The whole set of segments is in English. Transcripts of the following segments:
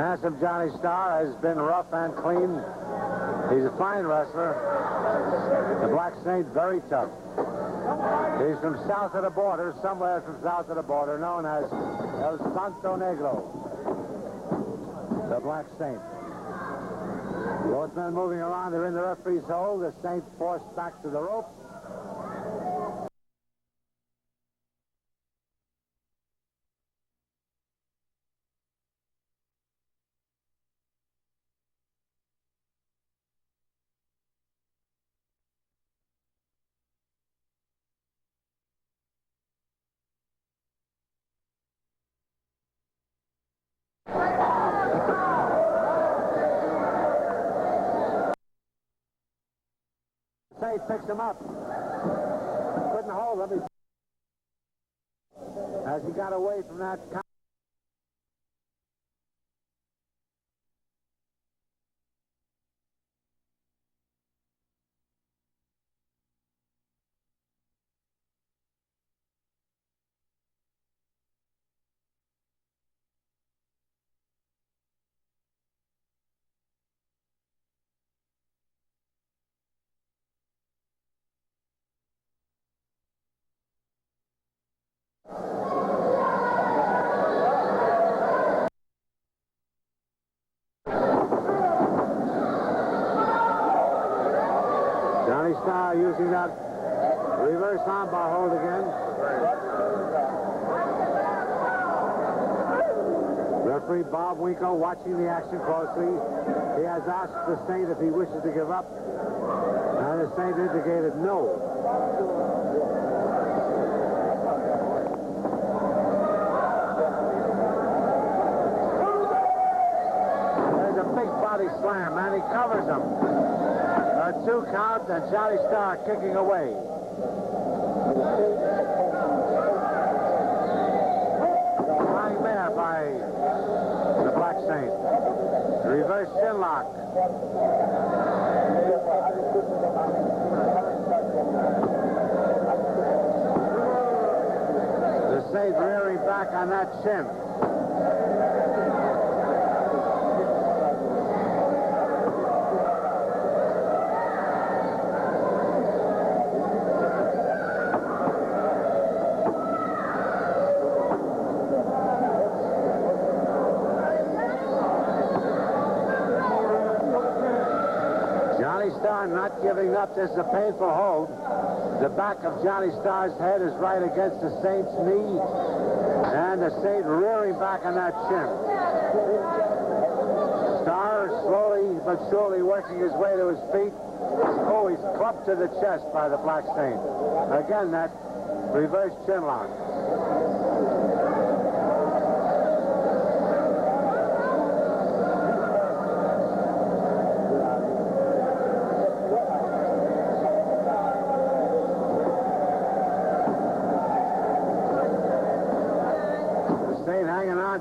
Handsome Johnny Starr has been rough and clean. He's a fine wrestler. The Black Saint, very tough. He's from south of the border, somewhere from south of the border, known as El Santo Negro. The Black Saint. Both men moving around. They're in the referee's hold. The Saint forced back to the ropes. Saint picks him up. Couldn't hold him. As he got away from that. Johnny Starr using that reverse armbar hold again. Referee Bob Winkle watching the action closely. He has asked the Saint if he wishes to give up, and the Saint indicated no. There's a big body slam, and he covers him. A 2 count, and Johnny Starr kicking away. Flying mare by the Black Saint. Reverse chin lock. The Saint rearing back on that chin. Starr not giving up. This is a painful hold. The back of Johnny Starr's head is right against the Saint's knee, and the Saint rearing back on that chin. Starr slowly but surely working his way to his feet. Oh, he's clubbed to the chest by the Black Saint. Again, that reverse chin lock.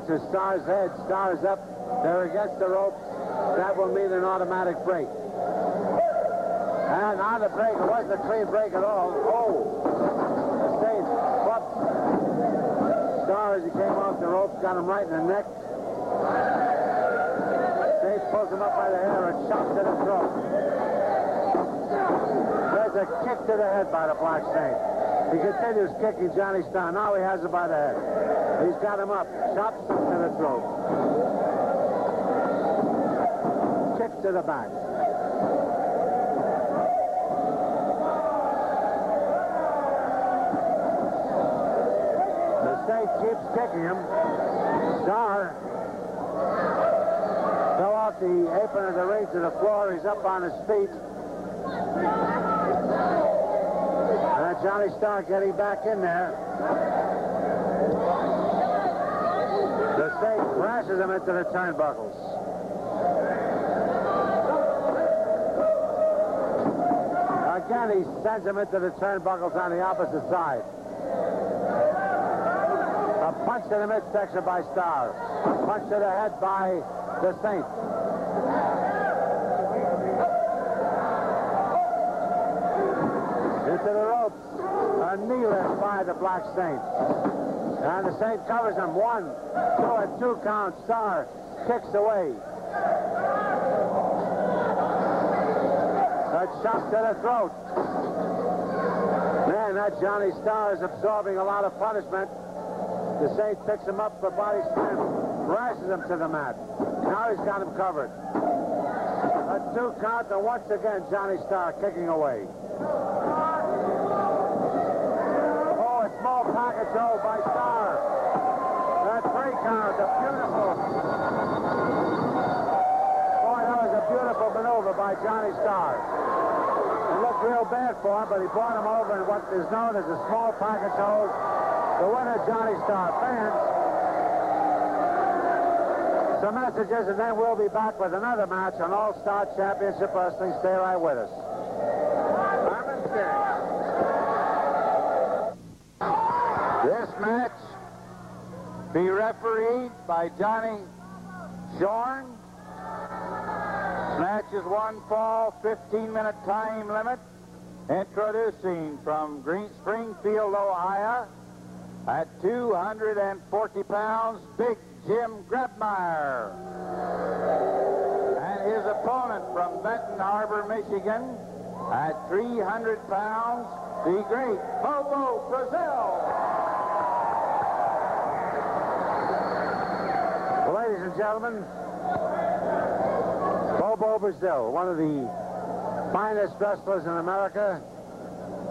To Starr's head. Starr's up. They're against the ropes. That will mean an automatic break. And on the break, it wasn't a clean break at all. Oh! The Saint clubbed Starr as he came off the ropes, got him right in the neck. Saint pulls him up by the hair and chops to the throat. There's a kick to the head by the Black Saint. He continues kicking Johnny Starr. Now he has him by the head. He's got him up. Chops to the throat. Kick to the back. The Saint keeps kicking him. Starr fell off the apron of the ring to the floor. He's up on his feet. And Johnny Starr getting back in there. The Saint crashes him into the turnbuckles. Again, he sends him into the turnbuckles on the opposite side. A punch to the midsection by Starr. A punch to the head by the Saint. Into the ropes. A knee lift by the Black Saint. And the Saint covers him. 1, 2, and 2 count. Starr kicks away. A shot to the throat. Man, that Johnny Starr is absorbing a lot of punishment. The Saint picks him up for body slam, rashes him to the mat. Now he's got him covered. A 2 count, and once again, Johnny Starr kicking away. Oh, a small package hold by Starr. That 3 count, a beautiful. Boy, that was a beautiful maneuver by Johnny Starr. It looked real bad for him, but he brought him over in what is known as a small package hold. The winner, Johnny Starr. Fans, some messages, and then we'll be back with another match on All-Star Championship Wrestling. Stay right with us. This match be refereed by Johnny Shorn. Match is 1 fall, 15-minute time limit. Introducing from Springfield, Ohio, at 240 pounds, Big Jim Grabmire. And his opponent from Benton Harbor, Michigan, at 300 pounds, the great Bobo, Brazil. Well, ladies and gentlemen, Bobo, Brazil, one of the finest wrestlers in America,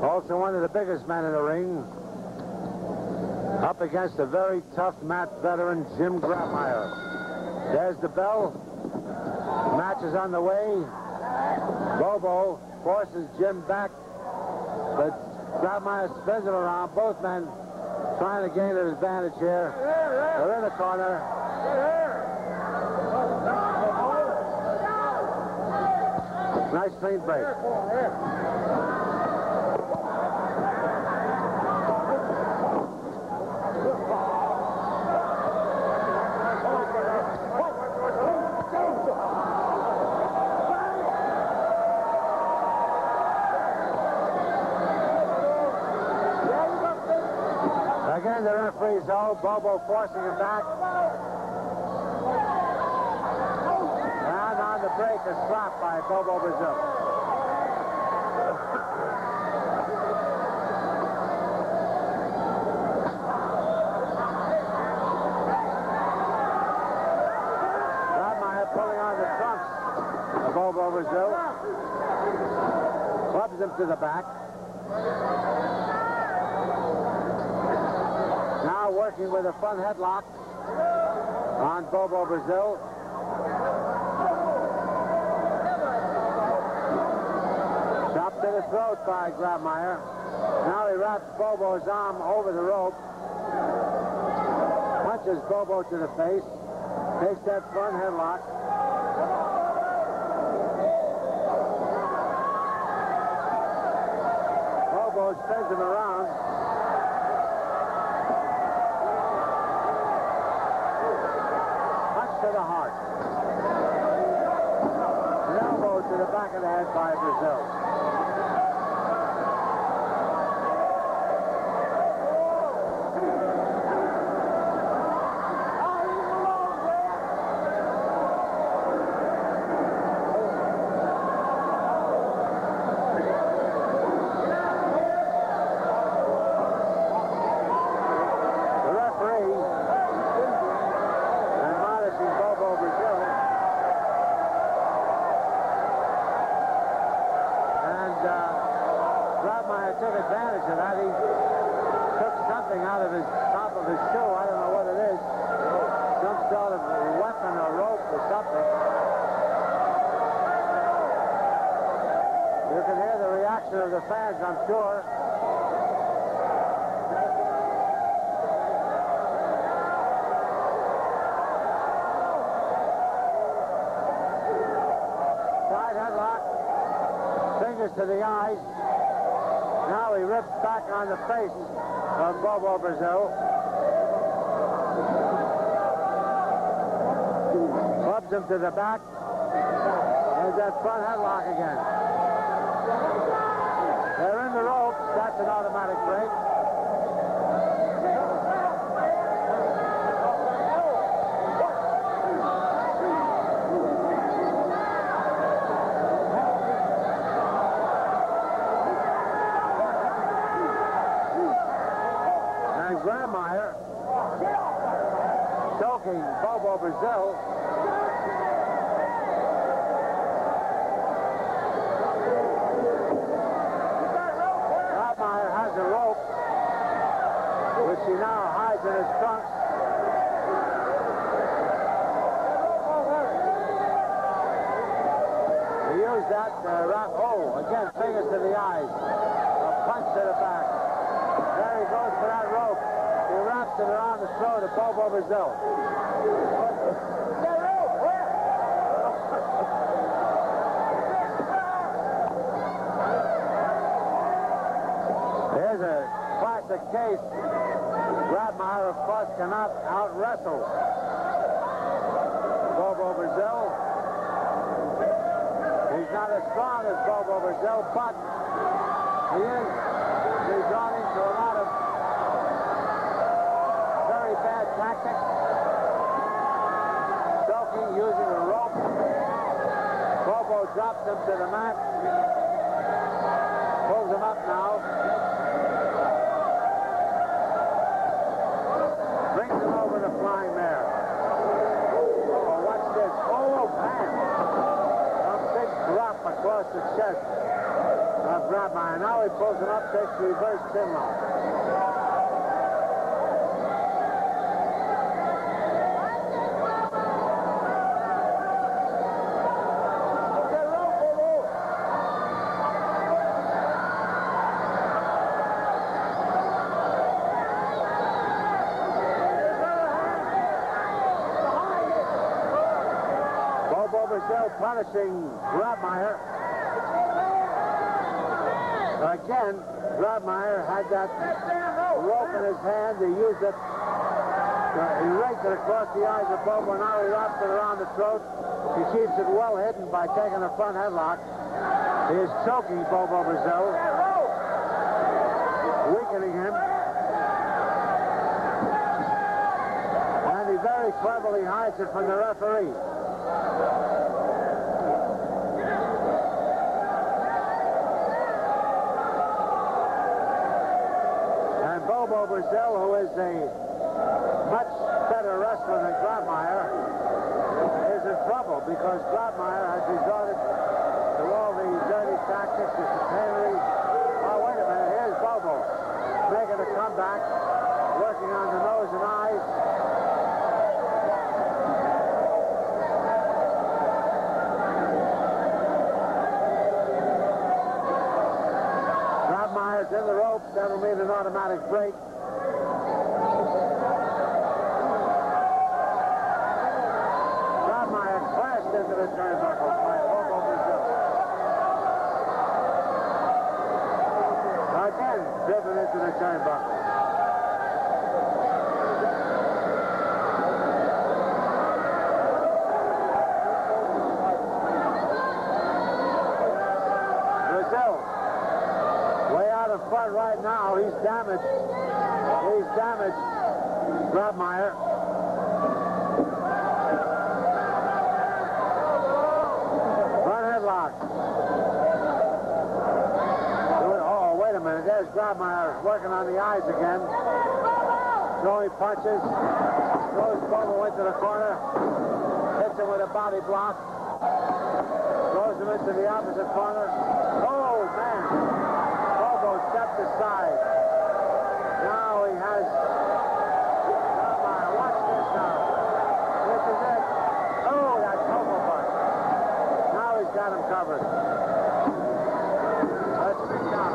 also one of the biggest men in the ring, up against a very tough mat veteran, Jim Grabmire. There's the bell. The match is on the way. Bobo forces Jim back, but Grabmire spins it around. Both men trying to gain an advantage here. They're in the corner. Nice clean break. Again, the referee's hold. Bobo forcing him back. And on the break, a slap by Bobo, Brazil. Grabmire pulling on the trunks of Bobo, Brazil. Clubs him to the back. Now working with a front headlock on Bobo, Brazil. Chop to the throat by Grabmire. Now he wraps Bobo's arm over the rope. Punches Bobo to the face. Takes that front headlock. Bobo spins him around. To the heart. An elbow to the back of the head by Brazil. Took advantage of that. He took something out of his top of his shoe. I don't know what it is. Some sort of weapon or rope or something. You can hear the reaction of the fans, I'm sure. Side headlock. Fingers to the eyes. Now he rips back on the face of Bobo, Brazil. Clubs him to the back. There's that front headlock again. They're in the ropes. That's an automatic break. Brazil. Grabmire has a rope, which he now hides in his trunk. He used that wrap. Oh, again, fingers to the eyes. A punch to the back. There he goes for that rope. He wraps it around the throat of Bobo Brazil. Here's a classic case. Grabmire, of course, cannot out-wrestle Bobo Brazil. He's not as strong as Bobo Brazil, but he's gone into a lot of very bad tactics. Choking, using a rope. Bobo drops him to the mat. Pulls him up now. Brings him over the flying mare. Oh, watch this. Oh, man. Drop across the chest of Grabmire. Now he pulls him up, takes the reverse chin lock. Bobo Brazil punishing Grabmire. Again, Grabmire had that rope in his hand. He used it. He raked it across the eyes of Bobo. Now he wraps it around the throat. He keeps it well hidden by taking a front headlock. He is choking Bobo Brazil, weakening him. And he very cleverly hides it from the referee. Bobo Brazil, who is a much better wrestler than Grabmire, is in trouble because Grabmire has resorted to all the dirty tactics, the chicanery. Oh, wait a minute, here's Bobo making a comeback, working on the nose and eyes. Grabmire's in the ropes. That'll mean an automatic break. Grabmire crashed into the turnbuckle by Bobo Brazil. Again, driven into the turnbuckle. Brazil. Way out in front right now. He's damaged. He's damaged. Grabmire. Front headlock. Oh, wait a minute. There's Grabmire working on the eyes again. Throwing punches. Throws Bobo into the corner. Hits him with a body block. Throws him into the opposite corner. Oh, man. Bobo stepped aside. Now he has... Grabmire, watch this now. This is it. Oh, that Bobo butt. Now he's got him covered. Let's see now.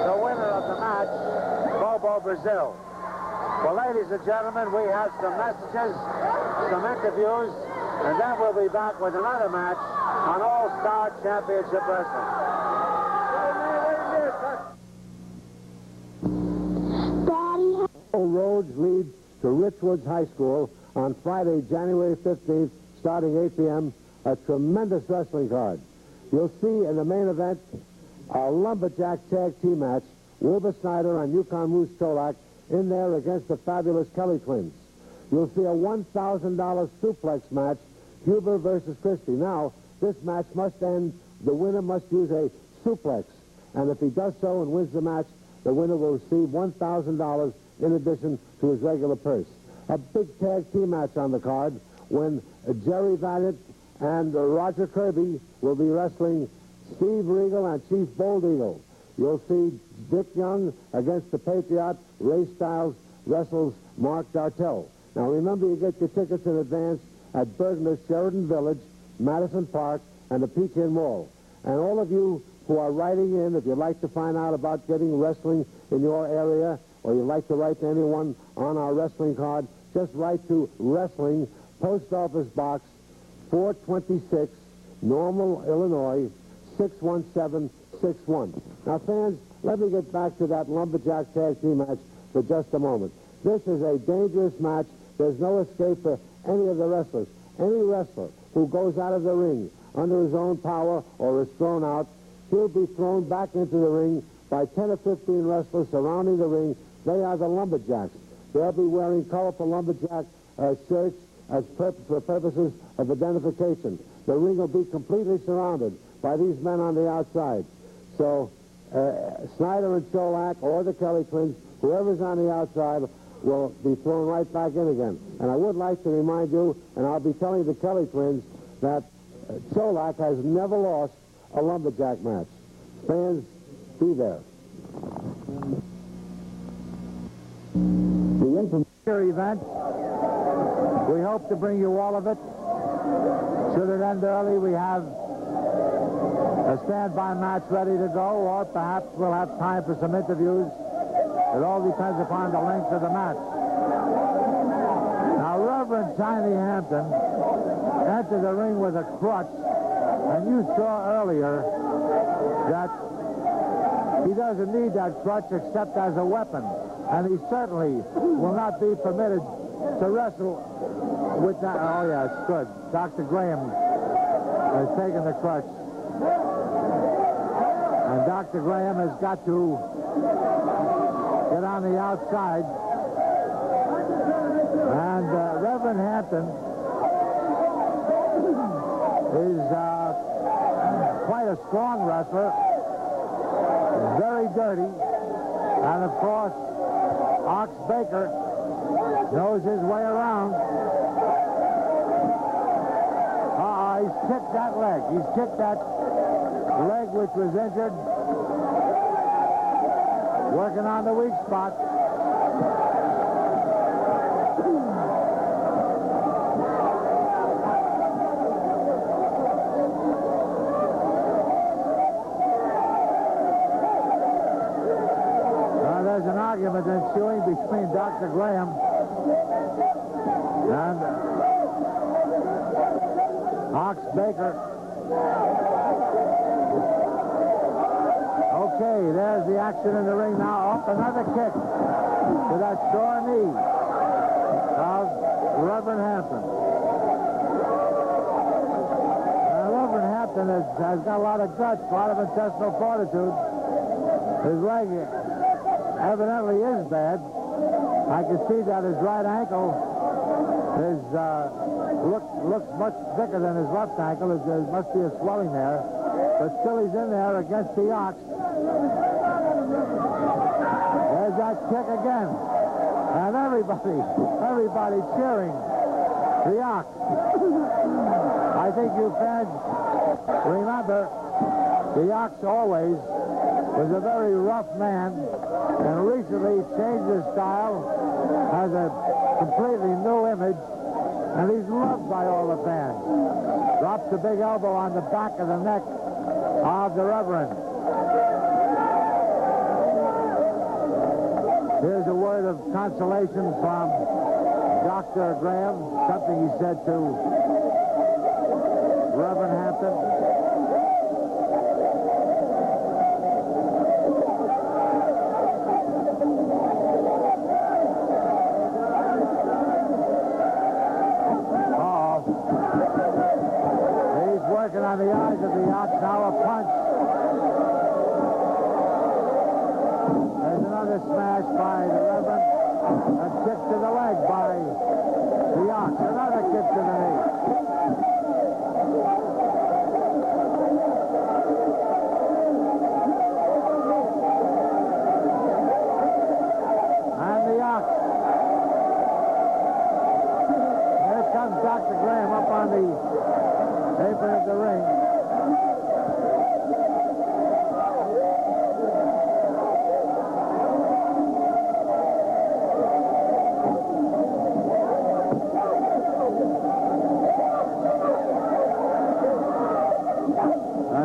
The winner of the match, Bobo Brazil. Well, ladies and gentlemen, we have some messages, some interviews, and then we'll be back with another match on All-Star Championship Wrestling. Daddy. Roads leads to Richwoods High School on Friday, January 15th, starting 8 p.m. A tremendous wrestling card. You'll see in the main event a lumberjack tag team match. Wilbur Snyder and Yukon Moose Cholak in there against the fabulous Kelly twins. You'll see a $1,000 suplex match, Huber versus Christy. Now, this match must end. The winner must use a suplex. And if he does so and wins the match, the winner will receive $1,000 in addition to his regular purse. A big tag team match on the card when Jerry Valiant and Roger Kirby will be wrestling Steve Regal and Chief Bold Eagle. You'll see Dick Young against the Patriot. Ray Styles wrestles Mark Dartel. Now remember, you get your tickets in advance at Bergner's Sheridan Village, Madison Park, and the Pekin Mall. And all of you who are writing in, if you'd like to find out about getting wrestling in your area, or you'd like to write to anyone on our wrestling card, just write to Wrestling, Post Office Box 426, Normal, Illinois, 61761. Now, fans, let me get back to that lumberjack tag team match for just a moment. This is a dangerous match. There's no escape for any of the wrestlers. Any wrestler who goes out of the ring under his own power or is thrown out, he'll be thrown back into the ring by 10 or 15 wrestlers surrounding the ring. They are the lumberjacks. They'll be wearing colorful lumberjack shirts for purposes of identification. The ring will be completely surrounded by these men on the outside. So Snyder and Cholak or the Kelly twins, whoever's on the outside, will be thrown right back in again. And I would like to remind you, and I'll be telling the Kelly twins, that Cholak has never lost a lumberjack match. Fans, be there. The infamous event, we hope to bring you all of it. Should it end early, we have a standby match ready to go, or perhaps we'll have time for some interviews. It all depends upon the length of the match. Now, Reverend Tiny Hampton entered the ring with a crutch, and you saw earlier that he doesn't need that crutch except as a weapon, and he certainly will not be permitted to wrestle with that. Oh, yeah, it's good. Dr. Graham has taken the crutch. And Dr. Graham has got to get on the outside. And Reverend Hampton is quite a strong wrestler, very dirty, and of course, Ox Baker knows his way around. He's kicked that leg. He's kicked that leg which was injured. Working on the weak spot. There's an argument ensuing between Dr. Graham and Ox Baker. Okay, there's the action in the ring now. Up another kick to that sore knee of Reverend Hampton. Reverend Hampton has got a lot of guts, a lot of intestinal fortitude. His leg evidently is bad. I can see that his right ankle is looks much thicker than his left ankle. There must be a swelling there. But still he's in there against the Ox. There's that kick again. And everybody cheering the Ox. I think you fans remember the Ox always was a very rough man, and recently changed his style, has a completely new image, and he's loved by all the fans. Drops a big elbow on the back of the neck of the Reverend. Here's a word of consolation from Dr. Graham, something he said to Reverend Hampton. On the eyes of the Ox, now a punch. There's another smash by the Reverend. A kick to the leg by the Ox. Another kick to the knee. And the Ox comes Dr. Graham up on the apron of the ring.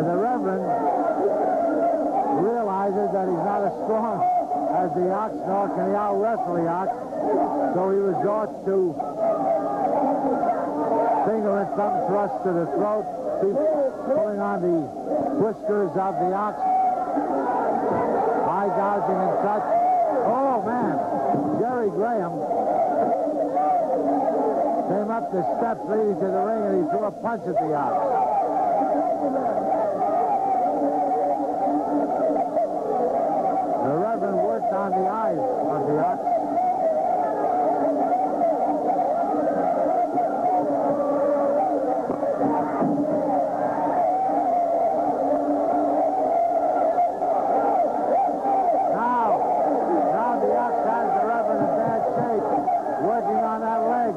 The Reverend realizes that he's not as strong as the ox, nor can he out-wrestle the ox, so he resorts to finger and thumb thrust to the throat, keep pulling on the whiskers of the ox, eye gouging and such. Oh, man, Jerry Graham came up the steps leading to the ring, and he threw a punch at the ox. The Reverend worked on the eyes of the ox. Now the ox has the Reverend in bad shape, working on that leg.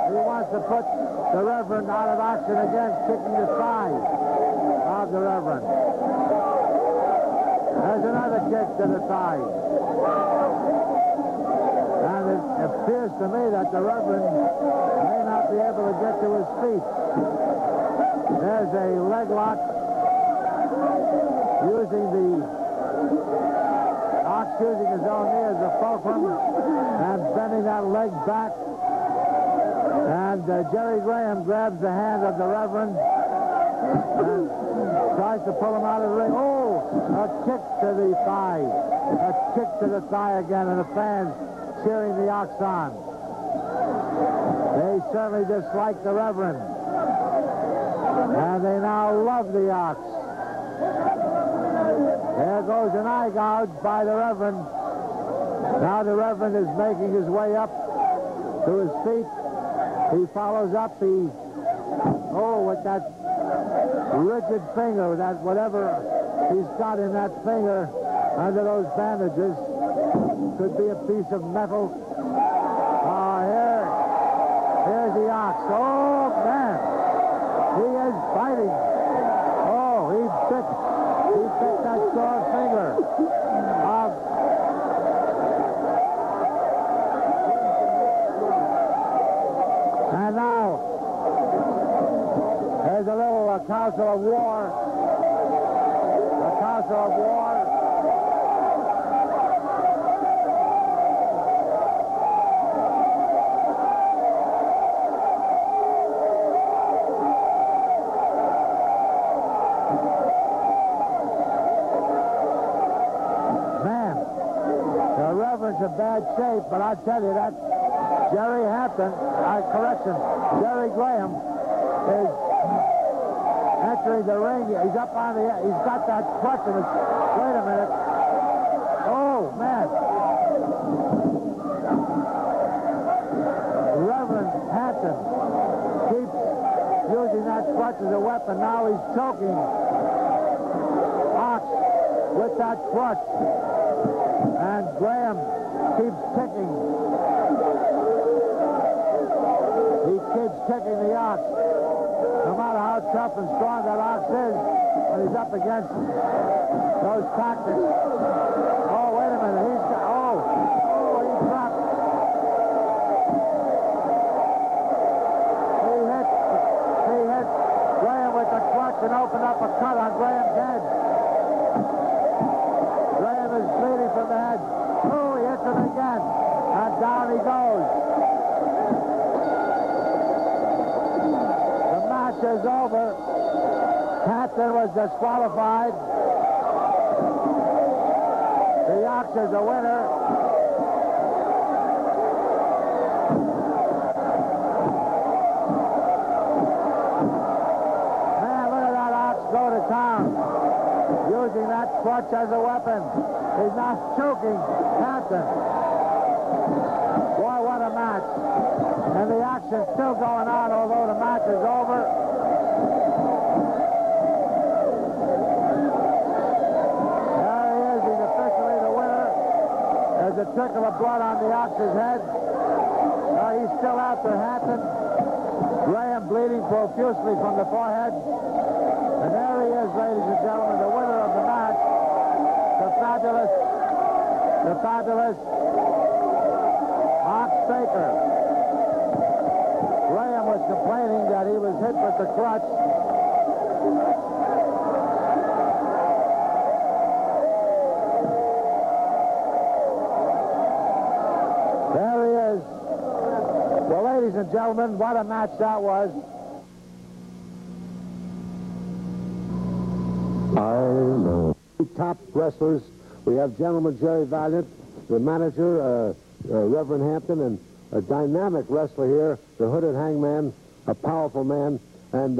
He wants to put the Reverend out of action again, kicking the thigh of the Reverend. There's another kick to the thigh. And it appears to me that the Reverend may not be able to get to his feet. There's a leg lock using the ox using his own knee as a fulcrum and bending that leg back. And Jerry Graham grabs the hand of the Reverend and tries to pull him out of the ring. Oh, a kick to the thigh. A kick to the thigh again, and the fans cheering the ox on. They certainly dislike the Reverend. And they now love the ox. There goes an eye gouge by the Reverend. Now the Reverend is making his way up to his feet. He follows up. With that rigid finger, that whatever he's got in that finger under those bandages could be a piece of metal. Here's the ox. Oh, man. He is fighting. Oh, he bit that sore finger. And now, there's a little council of war. A council of war. Man, the Reverend's in bad shape, but I tell you that Jerry Hampton, Jerry Graham is entering the ring. He's up on he's got that clutch in his, wait a minute. Oh, man. Reverend Hampton keeps using that clutch as a weapon. Now he's choking Ox with that clutch. And Graham keeps kicking. He keeps kicking the ox. No matter how tough and strong that ox is, when he's up against those tactics. Oh, wait a minute. He dropped. He hit Graham with the clutch and opened up a cut on Graham's head. Graham is bleeding from the head. Oh, he hits him again. And down he goes. Is over. Hampton was disqualified. The ox is the winner. Man, look at that ox go to town. Using that clutch as a weapon. He's not choking Hampton. Boy, what a match. And the action's still going on, although the match is over. There's a trickle of blood on the ox's head. He's still out there, Hampton. Graham bleeding profusely from the forehead. And there he is, ladies and gentlemen, the winner of the match. The fabulous Ox Baker. Graham was complaining that he was hit with the crutch. There he is. Well, ladies and gentlemen, what a match that was. Top wrestlers. We have Gentleman Jerry Valiant, the manager, Reverend Hampton, and a dynamic wrestler here, the Hooded Hangman, a powerful man. And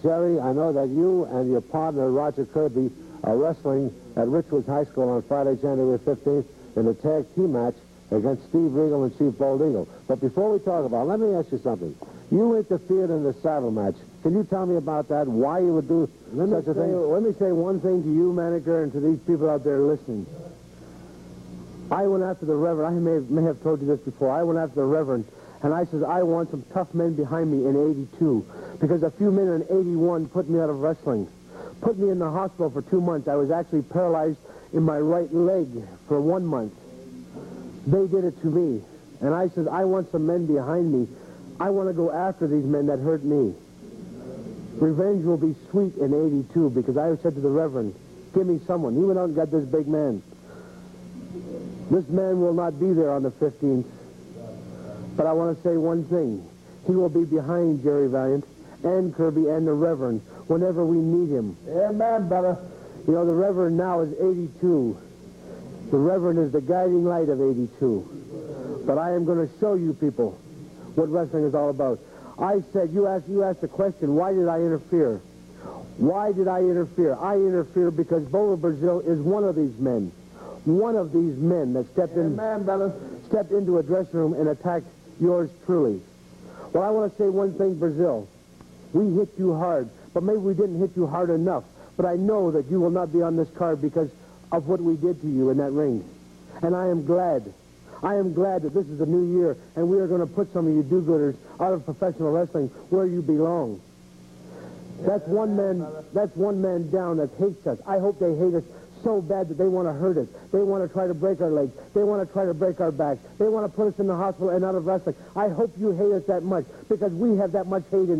Jerry, I know that you and your partner, Roger Kirby, are wrestling at Richwoods High School on Friday, January 15th in a tag team match against Steve Regal and Chief Bold Eagle. But before we talk about it, let me ask you something. You interfered in the saddle match. Can you tell me about that, why you would do such a thing? Let me say one thing to you, manager, and to these people out there listening. I went after the Reverend. I may have told you this before. I went after the Reverend, and I said, I want some tough men behind me in 82, because a few men in 81 put me out of wrestling, put me in the hospital for 2 months. I was actually paralyzed in my right leg for 1 month. They did it to me, and I said, I want some men behind me. I want to go after these men that hurt me. Revenge will be sweet in 82, because I said to the Reverend, give me someone. He went out and got this big man. This man will not be there on the 15th. But I want to say one thing. He will be behind Jerry Valiant and Kirby and the Reverend whenever we need him. Yeah, man, brother. You know, the Reverend now is 82. The Reverend is the guiding light of 82. But I am going to show you people what wrestling is all about. I said, you asked the question, why did I interfere? Why did I interfere? I interfered because Bobo Brazil is one of these men. One of these men that stepped into a dressing room and attacked yours truly. Well, I want to say one thing, Brazil. We hit you hard, but maybe we didn't hit you hard enough. But I know that you will not be on this card because of what we did to you in that ring. And I am glad. I am glad that this is a new year, and we are going to put some of you do-gooders out of professional wrestling where you belong. That's one man down that hates us. I hope they hate us so bad that they want to hurt us. They want to try to break our legs. They want to try to break our back. They want to put us in the hospital and out of wrestling. I hope you hate us that much, because we have that much hate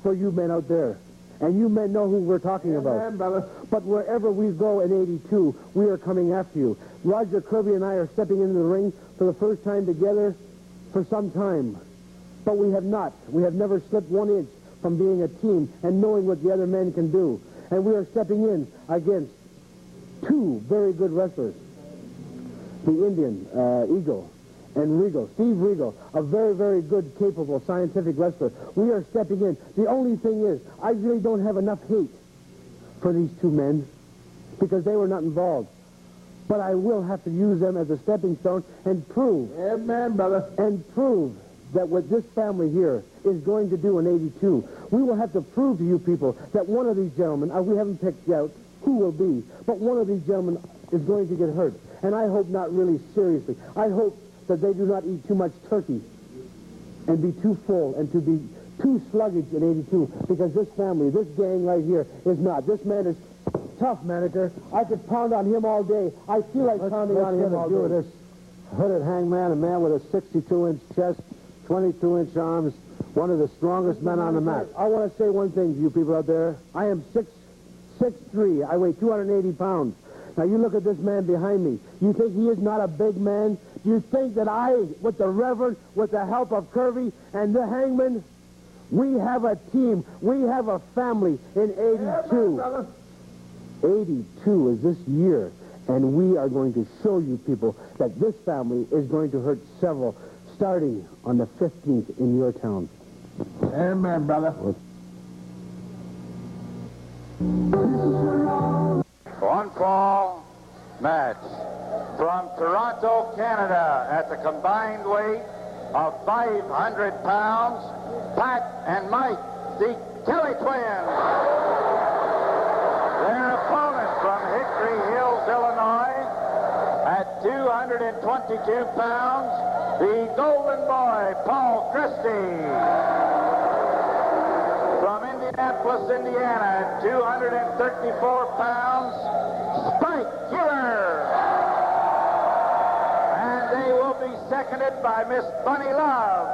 for you men out there. And you men know who we're talking about. Man, brother. But wherever we go in 82, we are coming after you. Roger Kirby and I are stepping into the ring for the first time together for some time. But we have not. We have never slipped 1 inch from being a team and knowing what the other men can do. And we are stepping in against 2 very good wrestlers. The Indian, Eagle, and Regal. Steve Regal, a very, very good, capable, scientific wrestler. We are stepping in. The only thing is, I really don't have enough hate for these 2 men because they were not involved. But I will have to use them as a stepping stone and prove. Yeah, man, brother. And prove that what this family here is going to do in 82. We will have to prove to you people that one of these gentlemen, we haven't picked out who will be, but one of these gentlemen is going to get hurt. And I hope not really seriously. I hope that they do not eat too much turkey and be too full and to be too sluggish in 82, because this family, this gang right here is not. This man is tough, manager. I could pound on him all day. I feel like pounding on him all day. This Hooded Hangman, a man with a 62-inch chest, 22-inch arms, one of the strongest men on the mat. I want to say one thing to you people out there. I am 6'3". I weigh 280 pounds. Now, you look at this man behind me. You think he is not a big man? You think that I, with the Reverend, with the help of Kirby and the Hangman, we have a team. We have a family in 82. 82 is this year, and we are going to show you people that this family is going to hurt several, starting on the 15th in your town. Amen, brother. One fall match from Toronto, Canada, at the combined weight of 500 pounds, Pat and Mike, the Kelly twins. Their opponent from Hickory Hills, Illinois, at 222 pounds, the Golden Boy, Paul Christy. From Indianapolis, Indiana, at 234 pounds, Spike Killer. And they will be seconded by Miss Bunny Love.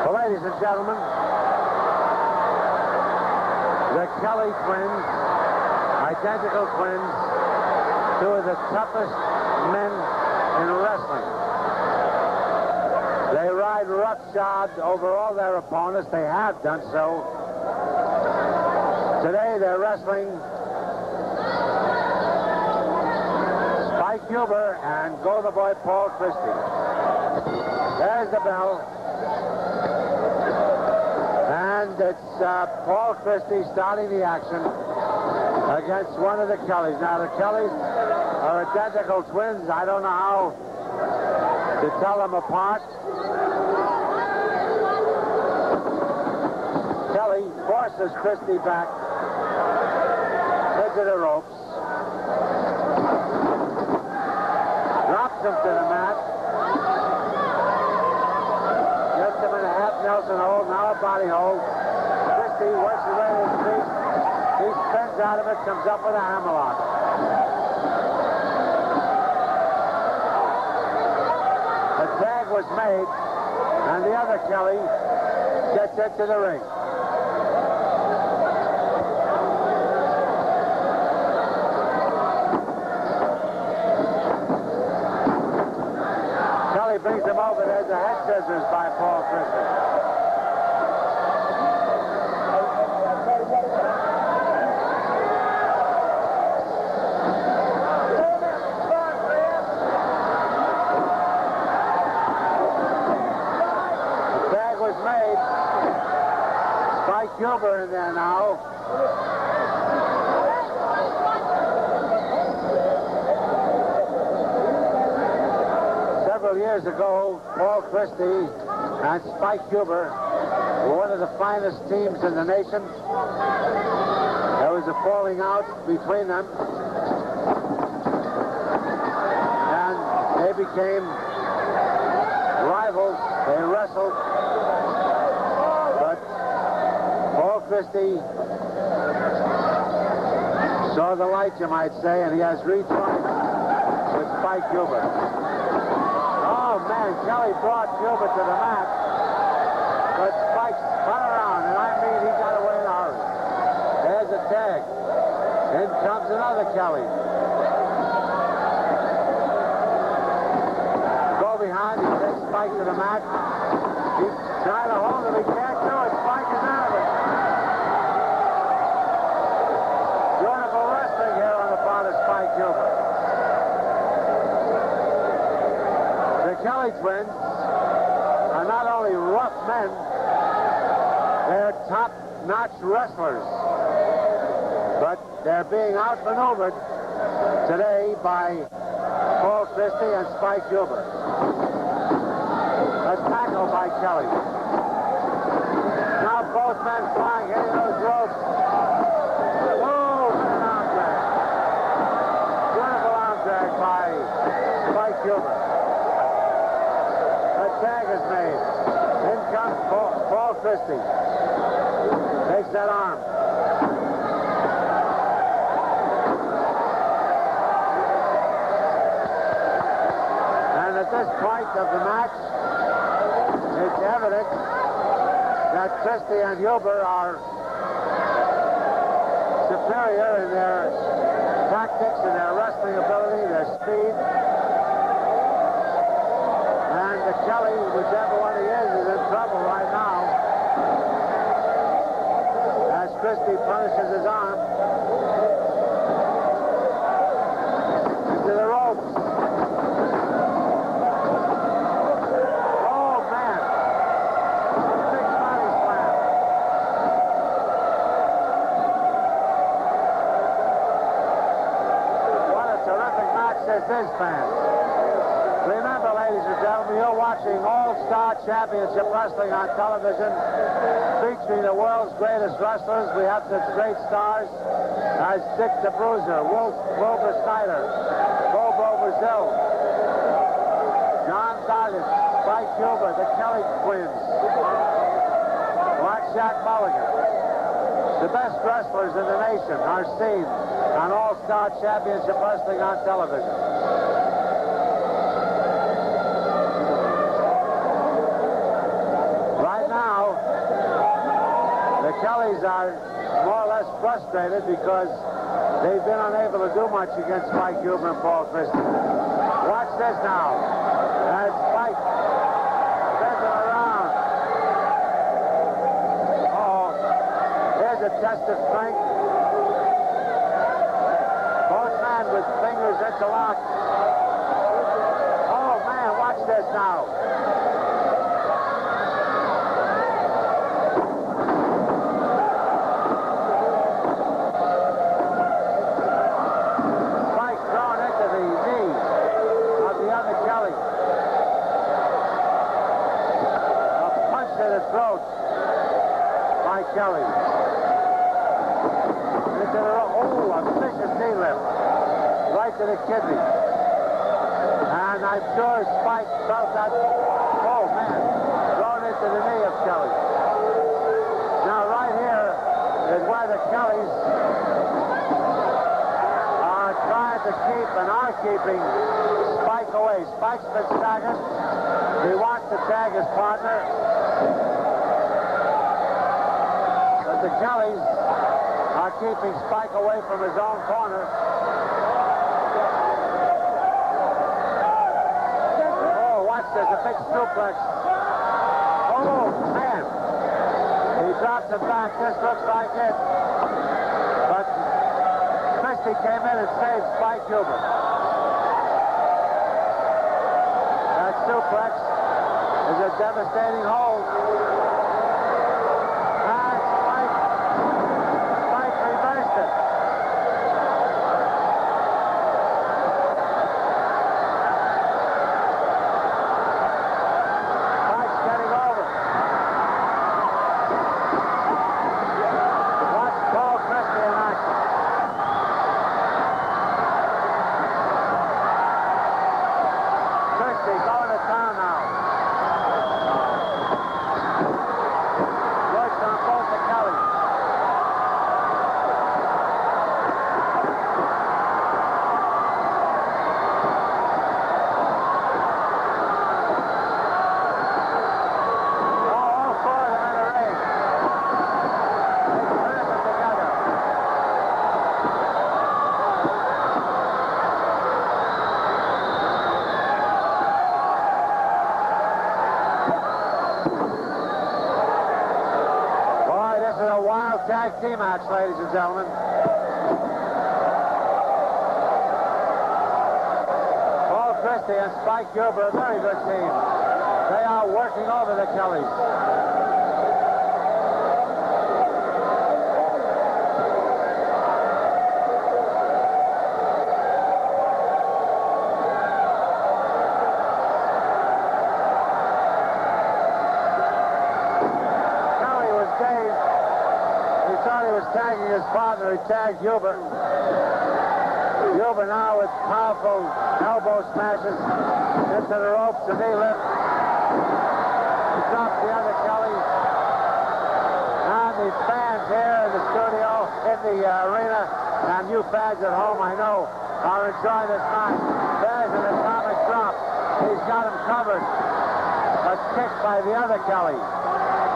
Well, ladies and gentlemen, the Kelly twins, identical twins, two of the toughest men in wrestling. They ride roughshod over all their opponents. They have done so. Today they're wrestling Spike Gilbert and Golden Boy Paul Christy. There's the bell. And it's Paul Christy starting the action against one of the Kellys. Now, the Kellys are identical twins. I don't know how to tell them apart. Kelly forces Christy back into the ropes. Drops him to the mat. Gets him in a half Nelson hold, now a body hold. Christy works his way to his feet. He spins out of it, comes up with a hammerlock. The tag was made, and the other Kelly gets into the ring. Kelly brings him over. There's a head scissors by Paul Christy. Gilbert in there now. Several years ago, Paul Christy and Spike Gilbert were one of the finest teams in the nation. There was a falling out between them, and they became rivals. They wrestled. Christy saw the light, you might say, and he has rejoined with Spike Gilbert. Oh, man, Kelly brought Gilbert to the mat, but Spike spun around, and I mean he got away in a hurry. There's a tag. In comes another Kelly. Go behind, he takes Spike to the mat. He's trying to hold him, he can't do it. Spike is out of it. The Kelly twins are not only rough men, they're top-notch wrestlers. But they're being outmaneuvered today by Paul Christy and Spike Gilbert. A tackle by Kelly. Now both men flying, hitting those ropes. By Spike Gilbert. The tag is made. In comes Paul Christy. Takes that arm. And at this point of the match, it's evident that Christy and Gilbert are superior in their tactics and their wrestling ability, their speed. And the Kelly, whichever one he is in trouble right now. As Christy punishes his arm. Into the ropes. Oh, man. Big body slam. This is fans. Remember, ladies and gentlemen, you're watching All-Star Championship Wrestling on television, featuring the world's greatest wrestlers. We have such great stars as Dick the Bruiser, Wilbur Snyder, Bobo Brazil, John Dodis, Spike Gilbert, the Kelly twins, Black Jack Mulligan. The best wrestlers in the nation are seen on All-Star Championship Wrestling on television. Right now, the Kellys are more or less frustrated because they've been unable to do much against Spike Gilbert and Paul Christy. Watch this now. As Spike spins it around. There's a test of strength. Both men with fingers interlocked. Oh, man, watch this now. Spike thrown into the knee of the other Kelly. A punch to the throat by Kelly. A vicious knee lift right to the kidney. And I'm sure Spike felt that, oh man, thrown into the knee of Kelly. Now right here is where the Kellys are trying to keep and are keeping Spike away. Spike's been staggered. He wants to tag his partner. But the Kellys are keeping Spike away from his own corner. Oh, watch this, a big suplex. Oh, man. He drops it back. This looks like it. But Christy came in and saved Spike Gilbert. That suplex is a devastating hold. Tag team match, ladies and gentlemen. Paul Christy and Spike Gilbert, a very good team. They are working over the Kellys. Tagging his partner, he tagged Gilbert. Gilbert now with powerful elbow smashes into the ropes, a knee lift. He drops the other Kelly. And the fans here in the studio, in the arena, and you fans at home, I know, are enjoying this match. There's an atomic drop. He's got him covered. A kick by the other Kelly.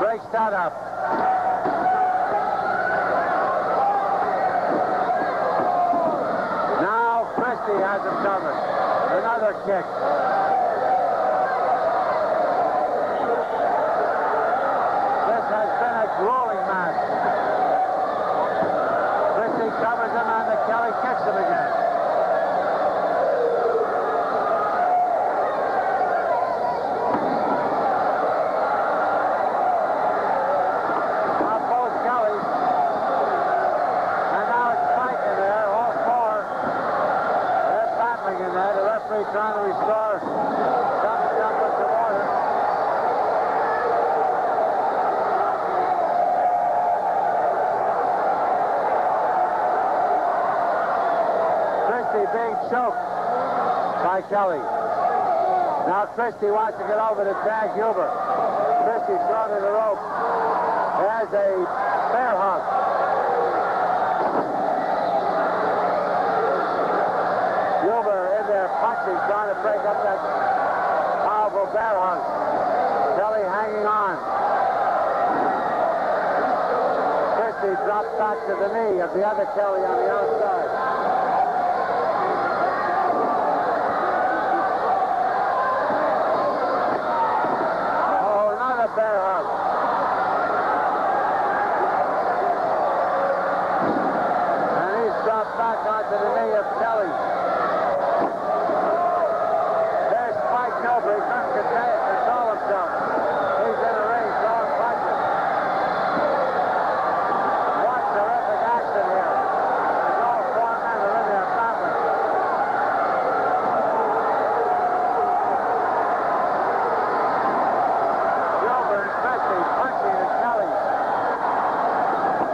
Breaks that up. He has him covered. Another kick. This has been a grueling match. Christy covers him and the Kelly kicks him again. Now both Kellys. And now it's Spike in there. All four. In there, the referee trying to restore some semblance of order. Christy being choked by Kelly. Now Christy wants to get over to tag Gilbert. Christy's thrown to the rope. There's a bear hug. Gilbert in there punching, trying to break up that powerful bear hug. Kelly hanging on. Christy drops back to the knee of the other Kelly on the outside. Oh, another bear hug. And he's dropped back onto the knee of Kelly. There's Spike Gilbert. He couldn't control himself. He's in the ring throwing punches. What terrific action here. There's all four men are in there battling. Gilbert and Christy punching at Kelly.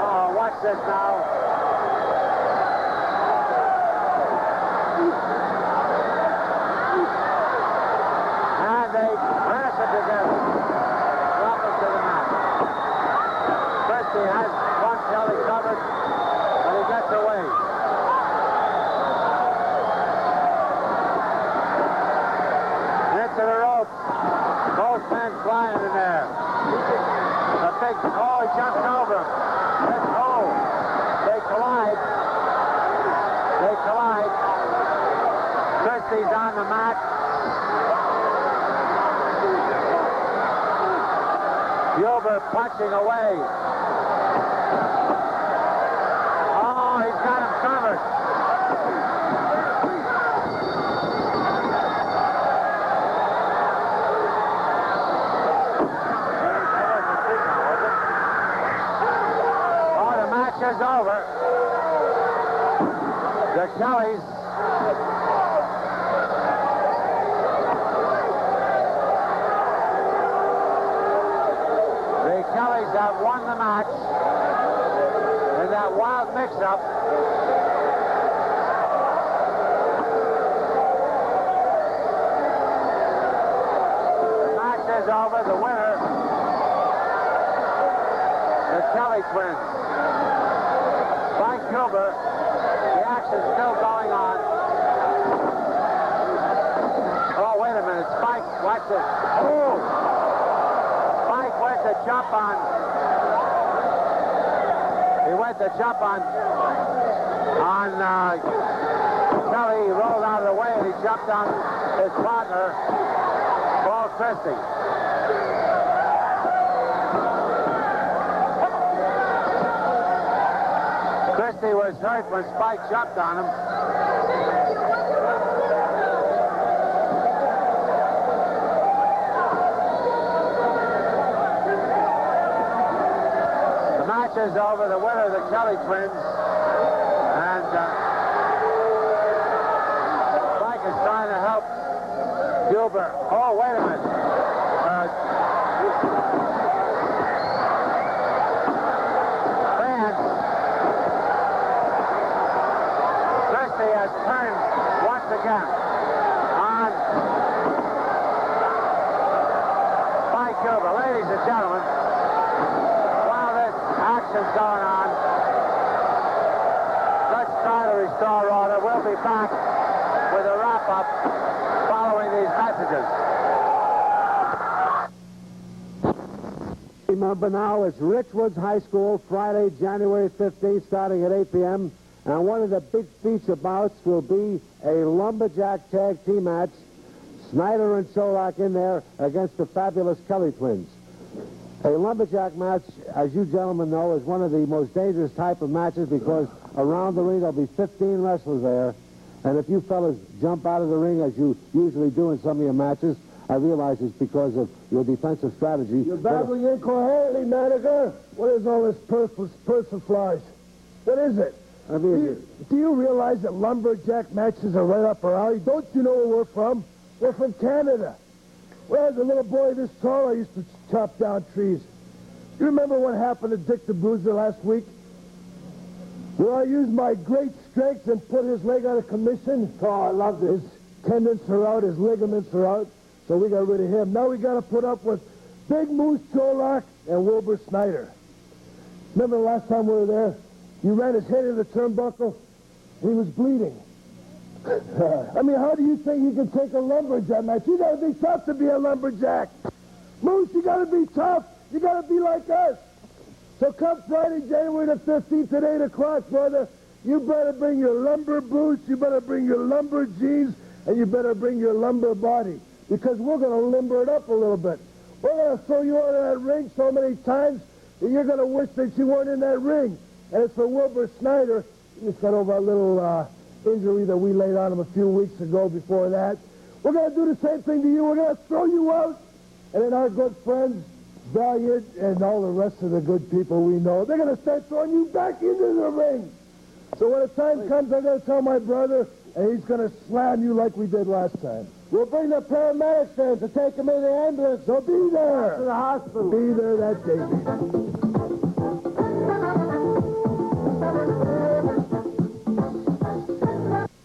Oh, watch this now. And they press it together. Drop him to the mat. Christy has one Kelly covered, but he gets away. Into the ropes. Both men flying in there. A big, oh, he jumped over him. They collide. They collide. Christy's on the mat. Gilbert punching away. Oh, he's got him covered. Oh, the match is over. The Kellys have won the match in that wild mix-up. The match is over. The winner, the Kelly twins. Spike Gilbert. The action's still going on. Oh, wait a minute. Spike, watch this. Oh! Spike went to jump on. He went to jump on Kelly. He rolled out of the way and he jumped on his partner, Paul Christy. Christy was hurt when Spike jumped on him. Is over. The winner, the Kelly twins, and Spike is trying to help Gilbert. Oh, wait a minute. Fans. Christy has turned once again on Spike Gilbert. Ladies and gentlemen, action's going on. Let's try to restore order. We'll be back with a wrap-up following these messages. Remember now, it's Richwoods High School, Friday, January 15th, starting at 8 p.m. And one of the big feature bouts will be a lumberjack tag team match. Snyder and Solak in there against the fabulous Kelly twins. A lumberjack match, as you gentlemen know, is one of the most dangerous type of matches because around the ring there'll be 15 wrestlers there. And if you fellas jump out of the ring, as you usually do in some of your matches, I realize it's because of your defensive strategy. You're babbling incoherently, Manager. What is all this persiflage? What is it? I mean, do you realize that lumberjack matches are right up our alley? Don't you know where we're from? We're from Canada. When I was a little boy this tall, I used to chop down trees. You remember what happened to Dick the Bruiser last week? Where I used my great strength and put his leg out of commission? Oh, I love this. His tendons are out, his ligaments are out, so we got rid of him. Now we got to put up with Big Moose Cholak and Wilbur Snyder. Remember the last time we were there? You ran his head into the turnbuckle, and he was bleeding. I mean, how do you think you can take a lumberjack match? You got to be tough to be a lumberjack. Moose, you got to be tough. You got to be like us. So come Friday, January the 15th at 8 o'clock, brother, you better bring your lumber boots, you better bring your lumber jeans, and you better bring your lumber body, because we're going to limber it up a little bit. We're going to throw you out of that ring so many times that you're going to wish that you weren't in that ring. And it's for Wilbur Snyder. He just got over a little injury that we laid on him a few weeks ago before that. We're going to do the same thing to you. We're going to throw you out. And then our good friends, Valiant, and all the rest of the good people we know, they're going to start throwing you back into the ring. So when the time comes, I'm going to tell my brother, and he's going to slam you like we did last time. We'll bring the paramedics in to take him in the ambulance. So be there. To the hospital. Be there that day.